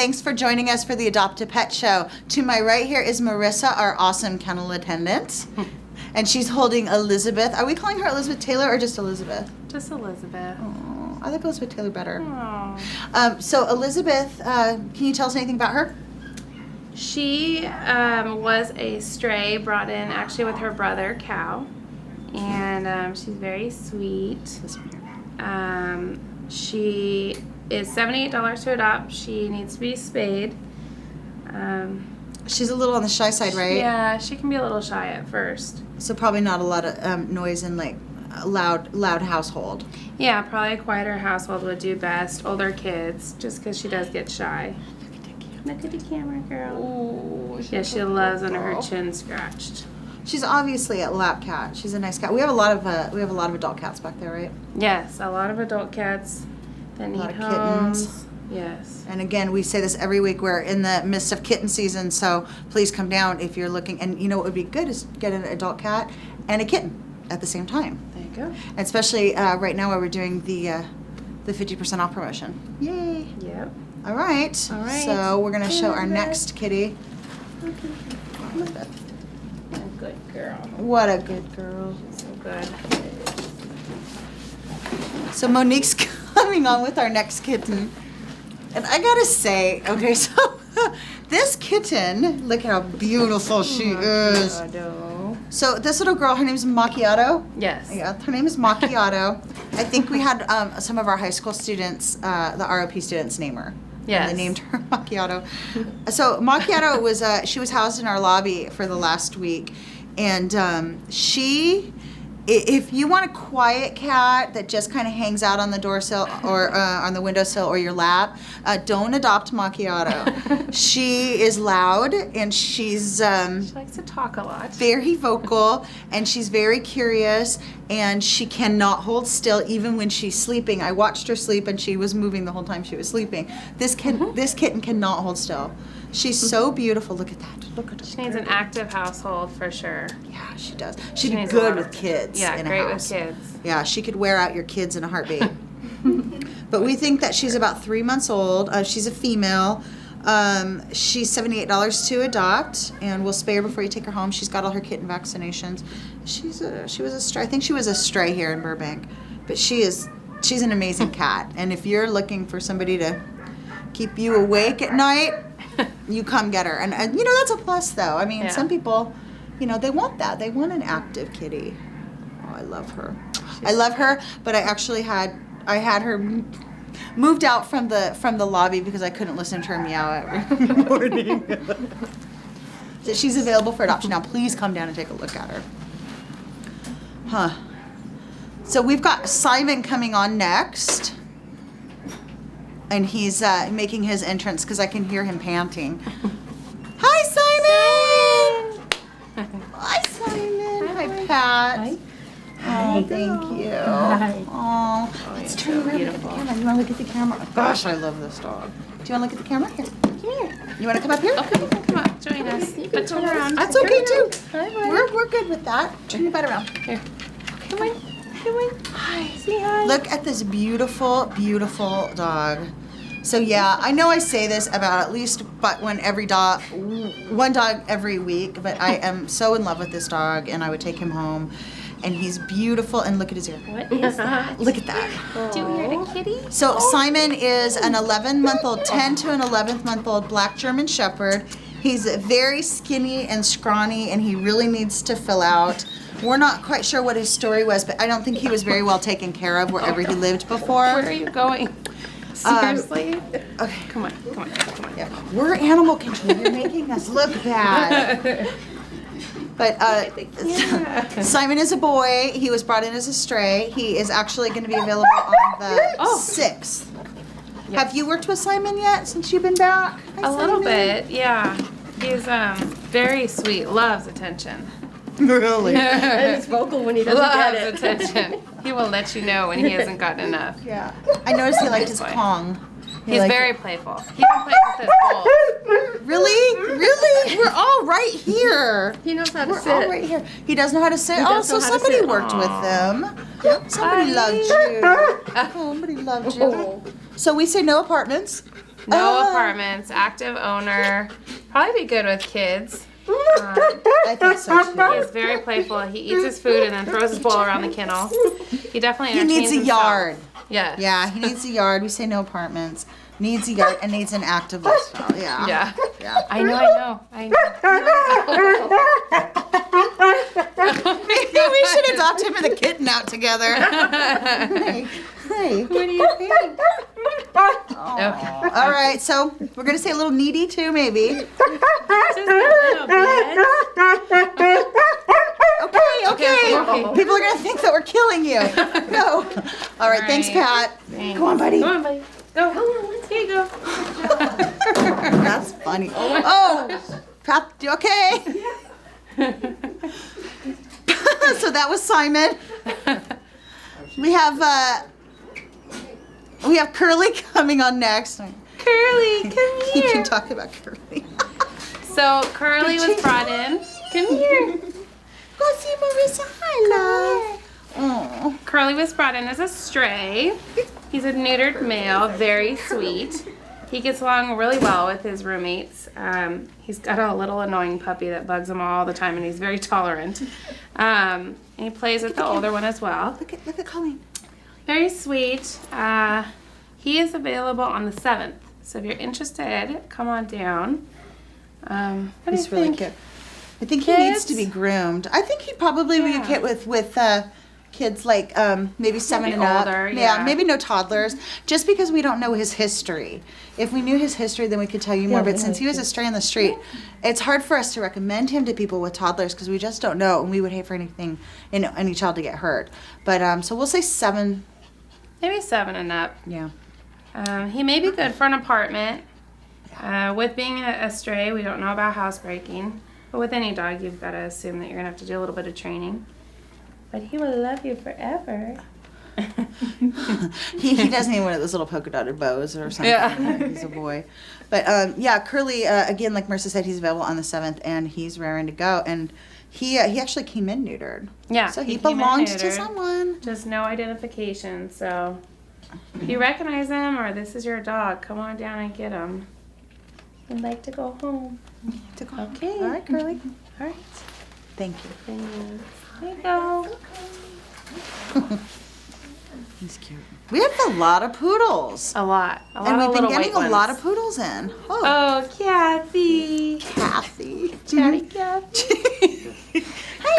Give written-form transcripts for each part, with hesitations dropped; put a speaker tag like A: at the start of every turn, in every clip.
A: Thanks for joining us for the Adopt a Pet show. To my right here is Marissa, our awesome kennel attendant. And she's holding Elizabeth. Are we calling her Elizabeth Taylor or just Elizabeth?
B: Just Elizabeth.
A: Oh, I like Elizabeth Taylor better.
B: Aww.
A: So Elizabeth, can you tell us anything about her?
B: She was a stray brought in actually with her brother, Cal. And she's very sweet. She is $78 to adopt. She needs to be spayed.
A: She's a little on the shy side, right?
B: Yeah, she can be a little shy at first.
A: So probably not a lot of noise in like a loud household.
B: Yeah, probably a quieter household would do best. Older kids, just because she does get shy. Look at the camera, girl.
A: Oh,
B: Yeah, she loves under her chin scratched.
A: She's obviously a lap cat. She's a nice cat. We have a lot of adult cats back there, right?
B: Yes, a lot of adult cats that need
A: lot of
B: homes.
A: kittens.
B: Yes.
A: And again, we say this every week. We're in the midst of kitten season, so please come down if you're looking. And you know what would be good is get an adult cat and a kitten at the same time.
B: There you go.
A: And especially right now where we're doing the 50% off promotion. Yay!
B: Yep.
A: All right.
B: All right.
A: So we're gonna show our next kitty. Elizabeth.
B: A good girl.
A: What a good girl.
B: She's so good.
A: So Monique's coming on with our next kitten. And I gotta say, okay, so this kitten, look at how beautiful she is. So this little girl, her name is Macchiato.
B: Yes.
A: Yeah, her name is Macchiato. I think we had some of our high school students, the ROP students, name her.
B: Yes.
A: And they named her Macchiato. So Macchiato was, she was housed in our lobby for the last week. And if you want a quiet cat that just kind of hangs out on the doorsill or on the windowsill or your lap, don't adopt Macchiato. She is loud and she's
B: She likes to talk a lot.
A: very vocal and she's very curious and she cannot hold still even when she's sleeping. I watched her sleep and she was moving the whole time she was sleeping. This kitten cannot hold still. She's so beautiful. Look at that. Look at her.
B: She needs an active household for sure.
A: Yeah, she does. She'd be
B: needs a
A: good
B: lot of-
A: with kids.
B: Yeah,
A: in a
B: great
A: house.
B: with kids.
A: Yeah, she could wear out your kids in a heartbeat. But we think that she's about 3 months old. She's a female. She's $78 to adopt, and we'll spay her before you take her home. She's got all her kitten vaccinations. She was a stray. I think she was a stray here in Burbank, but she's an amazing cat. And if you're looking for somebody to keep you awake at night, you come get her. And that's a plus, though. I mean,
B: Yeah.
A: some people, they want that. They want an active kitty. Oh, I love her. I love her, but I had her moved out from the lobby because I couldn't listen to her meow every morning. So she's available for adoption now. Please come down and take a look at her. Huh. So we've got Simon coming on next. And he's making his entrance because I can hear him panting. Hi, Simon! Hi, Simon. Hi, Pat.
B: Hi.
A: Oh, thank you.
B: Hi.
A: Oh, let's turn around and look at the camera. You want to look at the camera? Gosh, I love this dog. Do you want to look at the camera? Here.
B: Come here.
A: You want to come up here?
B: Okay, you can come up. Join us. But turn around.
A: That's okay, too.
B: Hi, bud.
A: We're good with that. Turn your butt around.
B: Here. Come on. Come on. Hi. Say hi.
A: Look at this beautiful, beautiful dog. So yeah, I know I say this about at least one dog every week, but I am so in love with this dog and I would take him home. And he's beautiful, and look at his ear.
B: What is that?
A: Look at that.
B: Do you hear the kitty?
A: So Simon is an 11-month-old, 10 to an 11th-month-old black German Shepherd. He's very skinny and scrawny, and he really needs to fill out. We're not quite sure what his story was, but I don't think he was very well taken care of wherever he lived before.
B: Where are you going? Seriously?
A: Okay.
B: Come on.
A: Yeah. We're animal control. You're making us look bad. But Simon is a boy. He was brought in as a stray. He is actually going to be available on the 6th.
B: Yes.
A: Have you worked with Simon yet since you've been back? Hi,
B: A little
A: Simon.
B: bit, yeah. He's very sweet. Loves attention.
A: Really?
C: And he's vocal when he doesn't
B: Loves
C: get it.
B: attention. He will let you know when he hasn't gotten enough.
A: Yeah. I noticed he liked his
B: Good boy.
A: Kong. He
B: He's
A: liked
B: very
A: it.
B: playful. He even plays with his bowl.
A: Really? Really? We're all right here.
C: He knows how to
A: We're
C: sit.
A: all right here. He does know how to sit.
C: He
A: Oh,
C: does
A: so
C: know how to
A: somebody
C: sit.
A: worked with them. Somebody
B: Buddy.
A: loved you. Somebody loved you. So we say no apartments.
B: No apartments, active owner. Probably be good with kids.
A: I think so too.
B: He's very playful. He eats his food and then throws his bowl around the kennel. He definitely
A: He
B: entertains
A: needs a
B: himself.
A: yard.
B: Yeah.
A: Yeah, he needs a yard. We say no apartments. Needs a yard and needs an active lifestyle. Yeah.
B: Yeah.
A: Yeah.
B: I know.
A: Maybe we should adopt him and the kitten out together. Hey.
B: What do you think?
A: Aw. All right, so we're gonna say a little needy too, maybe.
B: Just a little bit.
A: Okay. People are gonna think that we're killing you. No. All right, thanks, Pat.
B: Thanks.
A: Come on, buddy.
B: Come on, buddy. Go. Here you go.
A: That's funny. Oh, Pat, you okay? So that was Simon. We have Curly coming on next.
B: Curly, come
A: You
B: here.
A: can talk about Curly.
B: So Curly was brought in. Come here.
A: Go see Marissa. Hi, love. Oh.
B: Curly was brought in as a stray. He's a neutered male, very sweet. He gets along really well with his roommates. He's got a little annoying puppy that bugs him all the time, and he's very tolerant. And he plays with the older one as well.
A: Look at Colleen.
B: Very sweet. He is available on the 7th. So if you're interested, come on down. What do you
A: He's really
B: think?
A: cute. I think he needs to
B: Kids?
A: be groomed. I think he'd probably be a kid with kids like maybe 7
B: Maybe
A: and up.
B: older, yeah.
A: Maybe no toddlers. Just because we don't know his history. If we knew his history, then we could tell you more. But since he was a stray on the street, it's hard for us to recommend him to people with toddlers because we just don't know, and we would hate for any child to get hurt. But so we'll say 7.
B: Maybe 7 and up.
A: Yeah.
B: He may be good for an apartment. With being a stray, we don't know about housebreaking. But with any dog, you've got to assume that you're going to have to do a little bit of training. But he will love you forever.
A: He doesn't need one of those little polka dotted bows or something.
B: Yeah.
A: He's a boy. But yeah, Curly, again, like Marissa said, he's available on the 7th, and he's raring to go. And he actually came in neutered.
B: Yeah,
A: So he
B: came in
A: belongs to
B: neutered.
A: someone.
B: Just no identification. So if you recognize him or this is your dog, come on down and get him. We'd like to go home. Okay.
A: All right, Curly.
B: All right.
A: Thank you.
B: There you go.
A: He's cute. We have a lot of poodles.
B: A lot. A lot
A: And
B: of
A: we've been
B: little
A: getting
B: white
A: a lot
B: ones.
A: of poodles in. Oh,
B: Oh, Kathy.
A: Kathy.
B: Chatty Kathy.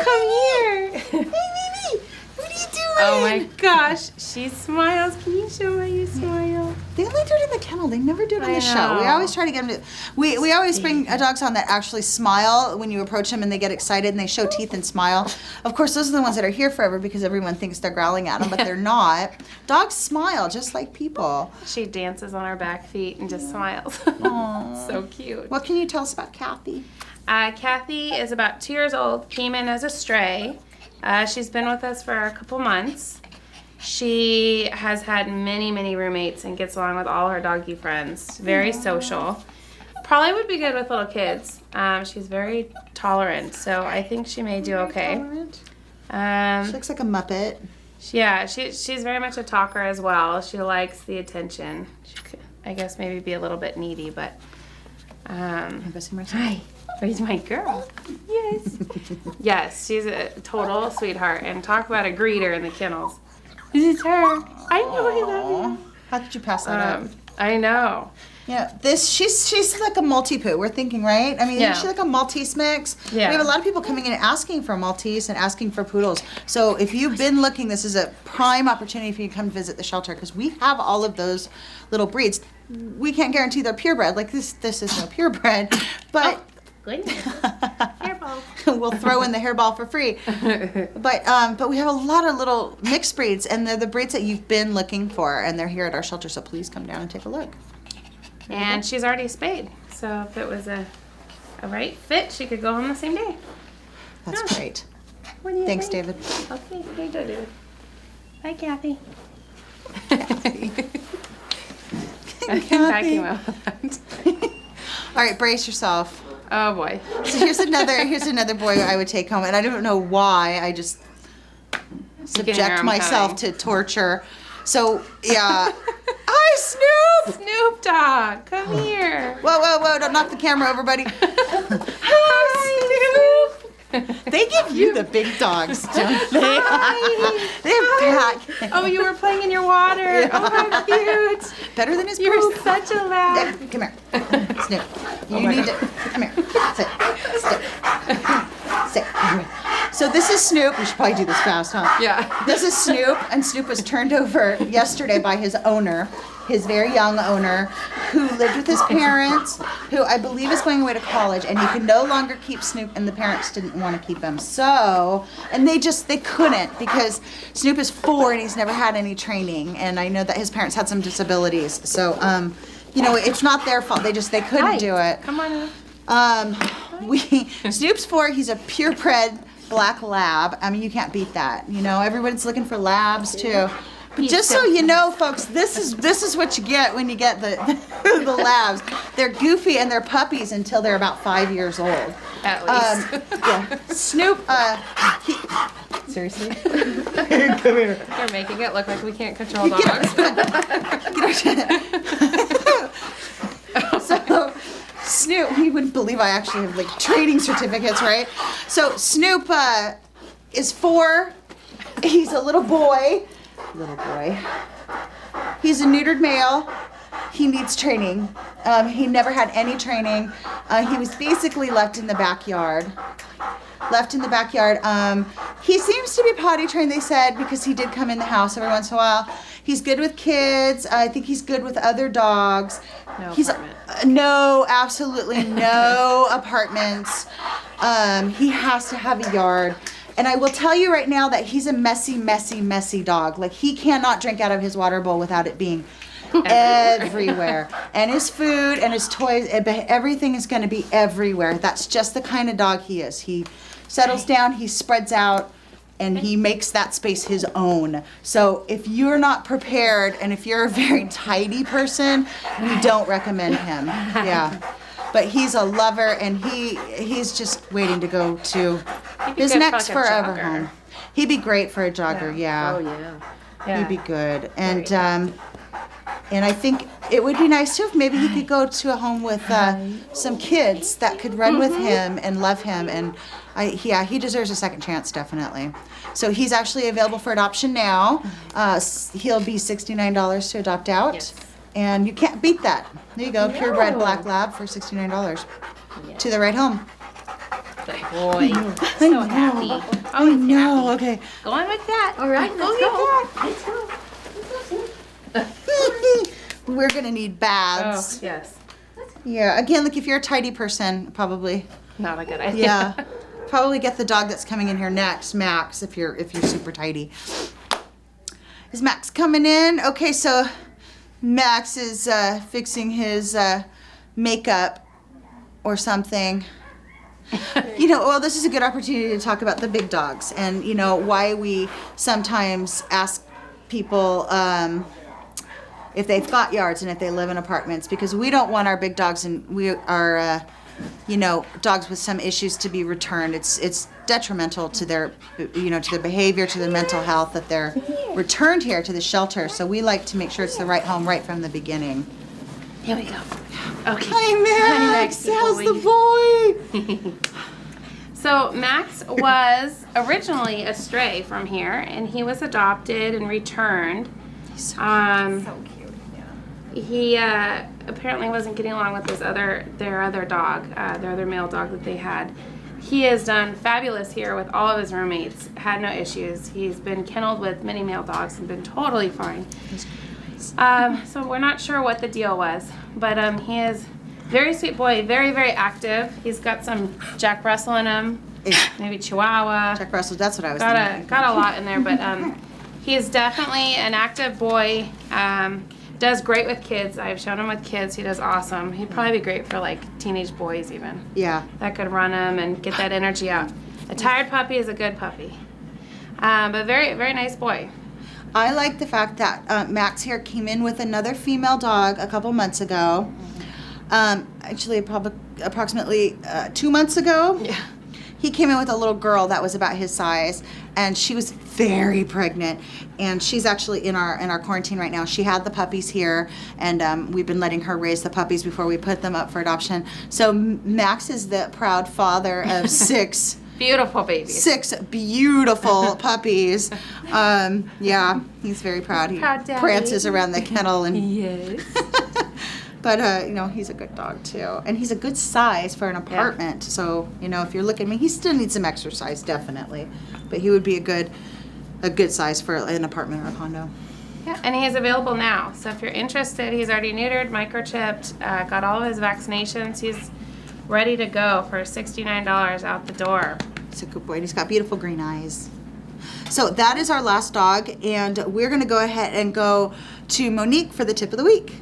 B: Come here.
A: Hey, Mimi. What are you doing?
B: Oh my gosh, she smiles. Can you show her you smile?
A: They only do it in the kennel. They never do it on
B: I
A: the show. We
B: know.
A: always try to get them to. We always bring dogs on that actually smile when you approach them and they get excited and they show teeth and smile. Of course, those are the ones that are here forever because everyone thinks they're growling at them, but they're not. Dogs smile just like people.
B: She dances on her back feet and just smiles.
A: Aw.
B: So cute.
A: What can you tell us about Kathy?
B: Kathy is about 2 years old, came in as a stray. She's been with us for a couple months. She has had many, many roommates and gets along with all her doggy friends. Very social. Probably would be good with little kids. She's very tolerant, so I think she may do okay.
A: She looks like a Muppet.
B: Yeah, she's very much a talker as well. She likes the attention. She could, I guess, maybe be a little bit needy, but hi, where's my girl? Yes. Yes, she's a total sweetheart. And talk about a greeter in the kennels. This is her. I know I love you.
A: How did you pass that up?
B: I know.
A: Yeah, she's like a Maltipoo. We're thinking, right? I mean,
B: Yeah.
A: she's like a Maltese mix.
B: Yeah.
A: We have a lot of people coming in and asking for Maltese and asking for poodles. So if you've been looking, this is a prime opportunity for you to come visit the shelter because we have all of those little breeds. We can't guarantee they're purebred. Like this is no purebred, but.
B: Goodness. Hairball.
A: We'll throw in the hairball for free. But we have a lot of little mixed breeds, and they're the breeds that you've been looking for, and they're here at our shelter. So please come down and take a look.
B: And she's already spayed. So if it was a right fit, she could go home the same day.
A: That's
B: Yeah.
A: great.
B: What do you
A: Thanks,
B: think?
A: David.
B: Okay, here you go, David. Bye, Kathy. I can back him up with that.
A: All right, brace yourself.
B: Oh boy.
A: So here's another boy I would take home, and I don't know why. I just
B: hear
A: subject
B: him
A: myself
B: coming.
A: to torture. So yeah, hi Snoop.
B: Snoop Dogg, come here.
A: Whoa, whoa, whoa! Don't knock the camera over, buddy.
B: Hi, Snoop.
A: They give you the big dogs, don't they? They're back.
B: Oh, you were playing in your water.
A: Yeah.
B: Oh, how cute.
A: Better than his
B: You're
A: poop.
B: such a
A: Yeah,
B: lad.
A: come here. Snoop. You need to. Come here. Sit. Sit. Sit. So this is Snoop. We should probably do this fast, huh?
C: Yeah.
A: This is Snoop, and Snoop was turned over yesterday by his owner, his very young owner, who lived with his parents, who I believe is going away to college, and he could no longer keep Snoop, and the parents didn't want to keep him. So, and they couldn't, because Snoop is 4 and he's never had any training, and I know that his parents had some disabilities. So, you know, it's not their fault. They couldn't do it.
B: Come on in.
A: Snoop's 4. He's a purebred black lab. I mean, you can't beat that. You know, everyone's looking for labs too. But just so you know, folks, this is what you get when you get the the labs. They're goofy and they're puppies until they're about 5 years old.
B: At least.
A: Yeah. Snoop. Seriously. Come here.
C: You're making it look like we can't control
A: Get
C: dogs.
A: So Snoop, he wouldn't believe I actually have like trading certificates, right? So Snoop is 4. He's a little boy. He's a neutered male. He needs training. He never had any training. He was basically left in the backyard. He seems to be potty trained, they said, because he did come in the house every once in a while. He's good with kids. I think he's good with other dogs.
C: No
A: He's
C: apartment.
A: no, absolutely no apartments. He has to have a yard. And I will tell you right now that he's a messy dog. Like, he cannot drink out of his water bowl without it being everywhere. And his food and his toys, everything is going to be everywhere. That's just the kind of dog he is. He settles down, he spreads out, and he makes that space his own. So if you're not prepared and if you're a very tidy person, we don't recommend him. Yeah. But he's a lover, and he's just waiting to go to his
B: good for,
A: next
B: like, a
A: forever
B: jogger.
A: home. He'd be great for a jogger, yeah.
C: Oh yeah.
B: Yeah.
A: He'd be good. And I think it would be nice too if maybe he could go to a home with some kids that could run with him and love him. And he deserves a second chance, definitely. So he's actually available for adoption now. He'll be $69 to adopt out.
C: Yes.
A: And you can't beat that. There you go, purebred black lab for $69 to the right home.
B: Good boy. So happy.
A: Oh no, okay.
B: Going with that.
C: All right, let's go.
A: We're gonna need baths.
B: Oh, yes.
A: Yeah, again, like if you're a tidy person, probably.
B: Not a good idea.
A: Yeah, probably get the dog that's coming in here next, Max, if you're super tidy. Is Max coming in? Okay, so Max is fixing his makeup or something. You know, well, this is a good opportunity to talk about the big dogs and, you know, why we sometimes ask people if they've got yards and if they live in apartments, because we don't want our big dogs and you know, dogs with some issues to be returned. It's detrimental to their, you know, to their behavior, to their mental health that they're returned here to the shelter. So we like to make sure it's the right home right from the beginning.
B: Here we go. Okay.
A: Hi, Max.
B: Hi,
A: How's
B: Maxie
A: the boy?
B: So Max was originally a stray from here, and he was adopted and returned.
A: He's so
C: cute.
B: He apparently wasn't getting along with their other dog, their other male dog that they had. He has done fabulous here with all of his roommates. Had no issues. He's been kenneled with many male dogs and been totally fine. So we're not sure what the deal was, but he is very sweet boy, very, very active. He's got some Jack Russell in him, maybe Chihuahua.
A: Jack Russell, that's what I was thinking.
B: Got a lot in there, but he's definitely an active boy. Does great with kids. I've shown him with kids. He does awesome. He'd probably be great for like teenage boys even.
A: Yeah.
B: That could run him and get that energy out. A tired puppy is a good puppy. But very, very nice boy.
A: I like the fact that Max here came in with another female dog a couple months ago. Actually, approximately 2 months ago.
B: Yeah.
A: He came in with a little girl that was about his size, and she was very pregnant, and she's actually in our quarantine right now. She had the puppies here, and we've been letting her raise the puppies before we put them up for adoption. So Max is the proud father of six
C: Beautiful babies.
A: six beautiful puppies. Yeah, he's very proud. He
B: Proud daddy.
A: prances around the kennel, and
C: Yes.
A: but he's a good dog too, and he's a good size for an apartment. So if you're looking, he still needs some exercise, definitely, but he would be a good size for an apartment or a condo.
B: Yeah, and he's available now. So if you're interested, he's already neutered, microchipped, got all of his vaccinations. He's ready to go for $69 out the door.
A: He's a good boy, and he's got beautiful green eyes. So that is our last dog, and we're going to go ahead and go to Monique for the tip of the week.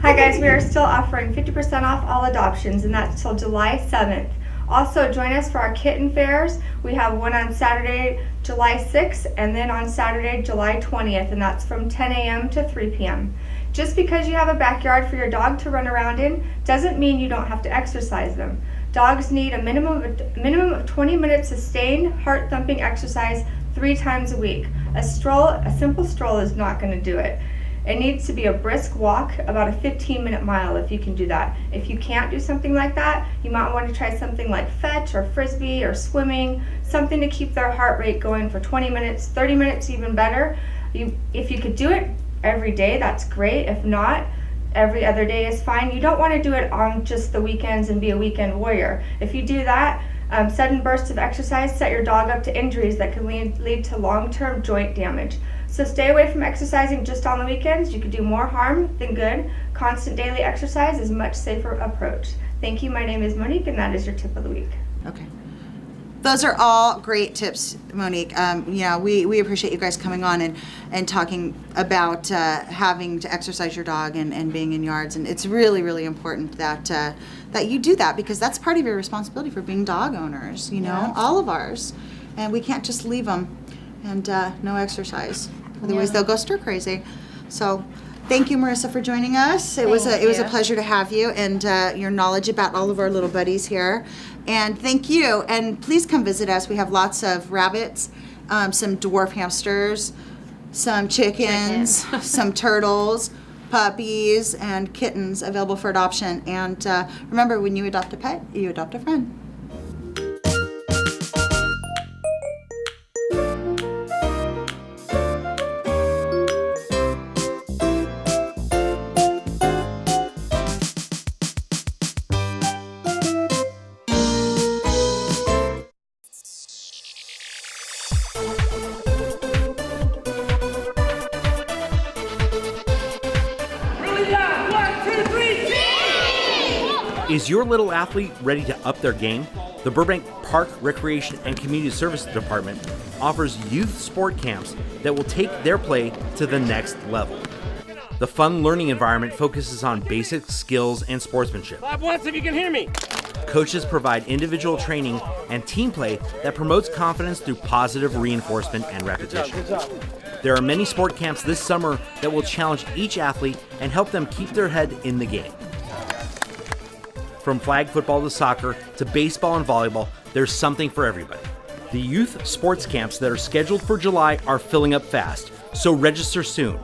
D: Hi guys, we are still offering 50% off all adoptions, and that's till July 7th. Also, join us for our kitten fairs. We have one on Saturday, July 6th, and then on Saturday, July 20th, and that's from 10 a.m. to 3 p.m. Just because you have a backyard for your dog to run around in doesn't mean you don't have to exercise them. Dogs need a minimum of 20 minutes sustained heart-thumping exercise 3 times a week. A simple stroll is not going to do it. It needs to be a brisk walk, about a 15-minute mile if you can do that. If you can't do something like that, you might want to try something like fetch or frisbee or swimming, something to keep their heart rate going for 20 minutes, 30 minutes even better. If you could do it every day, that's great. If not, every other day is fine. You don't want to do it on just the weekends and be a weekend warrior. If you do that, sudden bursts of exercise set your dog up to injuries that can lead to long-term joint damage. So stay away from exercising just on the weekends. You could do more harm than good. Constant daily exercise is a much safer approach. Thank you. My name is Monique, and that is your tip of the week.
A: Okay. Those are all great tips, Monique. We appreciate you guys coming on and talking about having to exercise your dog and being in yards. And it's really, really important that you do that, because that's part of your responsibility for being dog owners, all of ours. And we can't just leave them and no exercise. Otherwise, they'll go stir crazy. So thank you, Marissa, for joining us. It was a pleasure to have you, and your knowledge about all of our little buddies here. And thank you. And please come visit us. We have lots of rabbits, some dwarf hamsters, some chickens, some turtles, puppies, and kittens available for adoption. And remember, when you adopt a pet, you adopt a friend.
E: Is your little athlete ready to up their game? The Burbank Park Recreation and Community Services Department offers youth sport camps that will take their play to the next level. The fun learning environment focuses on basic skills and sportsmanship.
F: Clap once if you can hear me.
E: Coaches provide individual training and team play that promotes confidence through positive reinforcement and repetition. There are many sport camps this summer that will challenge each athlete and help them keep their head in the game. From flag football to soccer to baseball and volleyball, there's something for everybody. The youth sports camps that are scheduled for July are filling up fast, so register soon.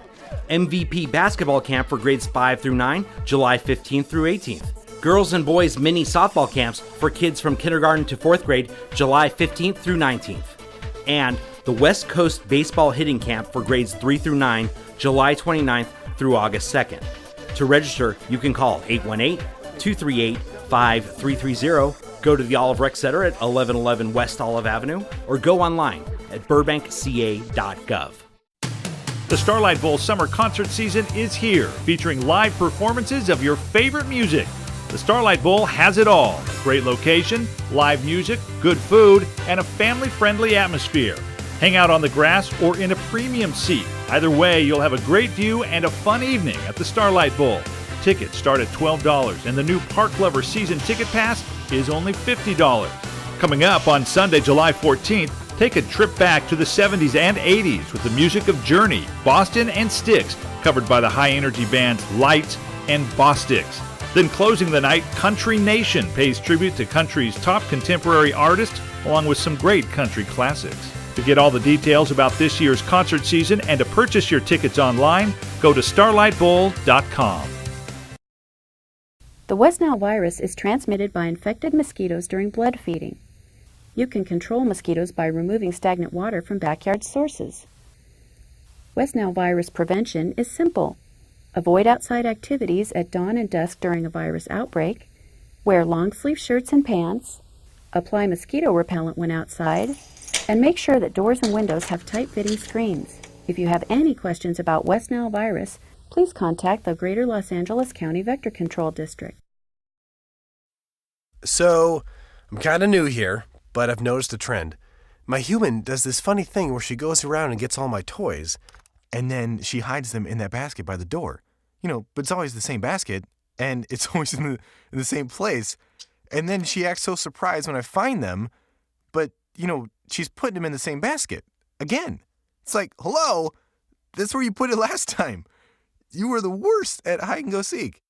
E: MVP basketball camp for grades 5 through 9, July 15th through 18th. Girls and boys mini softball camps for kids from kindergarten to 4th grade, July 15th through 19th. And the West Coast baseball hitting camp for grades 3 through 9, July 29th through August 2nd. To register, you can call 818-238-5330, go to the Olive Rec Center at 1111 West Olive Avenue, or go online at burbankca.gov.
G: The Starlight Bowl summer concert season is here, featuring live performances of your favorite music. The Starlight Bowl has it all. Great location, live music, good food, and a family-friendly atmosphere. Hang out on the grass or in a premium seat. Either way, you'll have a great view and a fun evening at the Starlight Bowl. Tickets start at $12, and the new Park Lover Season Ticket Pass is only $50. Coming up on Sunday, July 14th, take a trip back to the 70s and 80s with the music of Journey, Boston, and Styx, covered by the high-energy bands Lights and Bosstyx. Then closing the night, Country Nation pays tribute to country's top contemporary artists, along with some great country classics. To get all the details about this year's concert season and to purchase your tickets online, go to starlightbowl.com.
F: The West Nile virus is transmitted by infected mosquitoes during blood feeding. You can control mosquitoes by removing stagnant water from backyard sources. West Nile virus prevention is simple. Avoid outside activities at dawn and dusk during a virus outbreak. Wear long-sleeve shirts and pants. Apply mosquito repellent when outside. And make sure that doors and windows have tight-fitting screens. If you have any questions about West Nile virus, please contact the Greater Los Angeles County Vector Control District.
H: So, I'm kind of new here, but I've noticed a trend. My human does this funny thing where she goes around and gets all my toys, and then she hides them in that basket by the door. But it's always the same basket, and it's always in the same place. And then she acts so surprised when I find them, but, she's putting them in the same basket. Again. It's like, hello, that's where you put it last time. You were the worst at hide and go seek.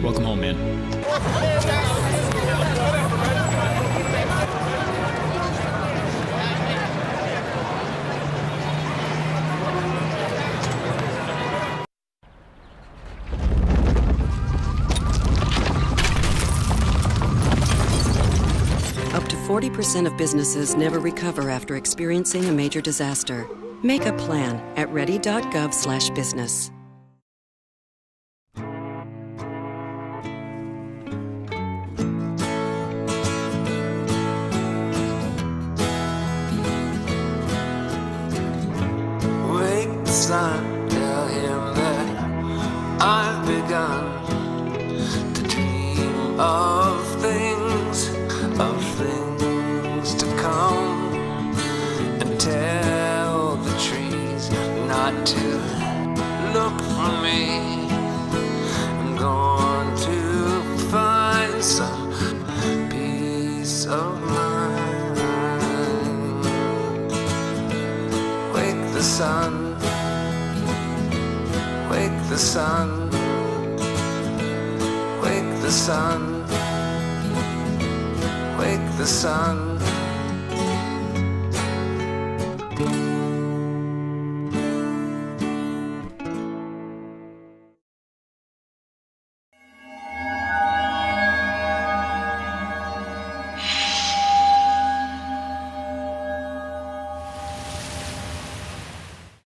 I: Welcome home, man.
J: Up to 40% of businesses never recover after experiencing a major disaster. Make a plan at ready.gov/business.
K: Son, tell him that I've begun to dream of things to come, and tell the trees not to look for me. I'm going to find some peace of mind. Wake the sun. Wake the sun, wake the sun, wake the sun.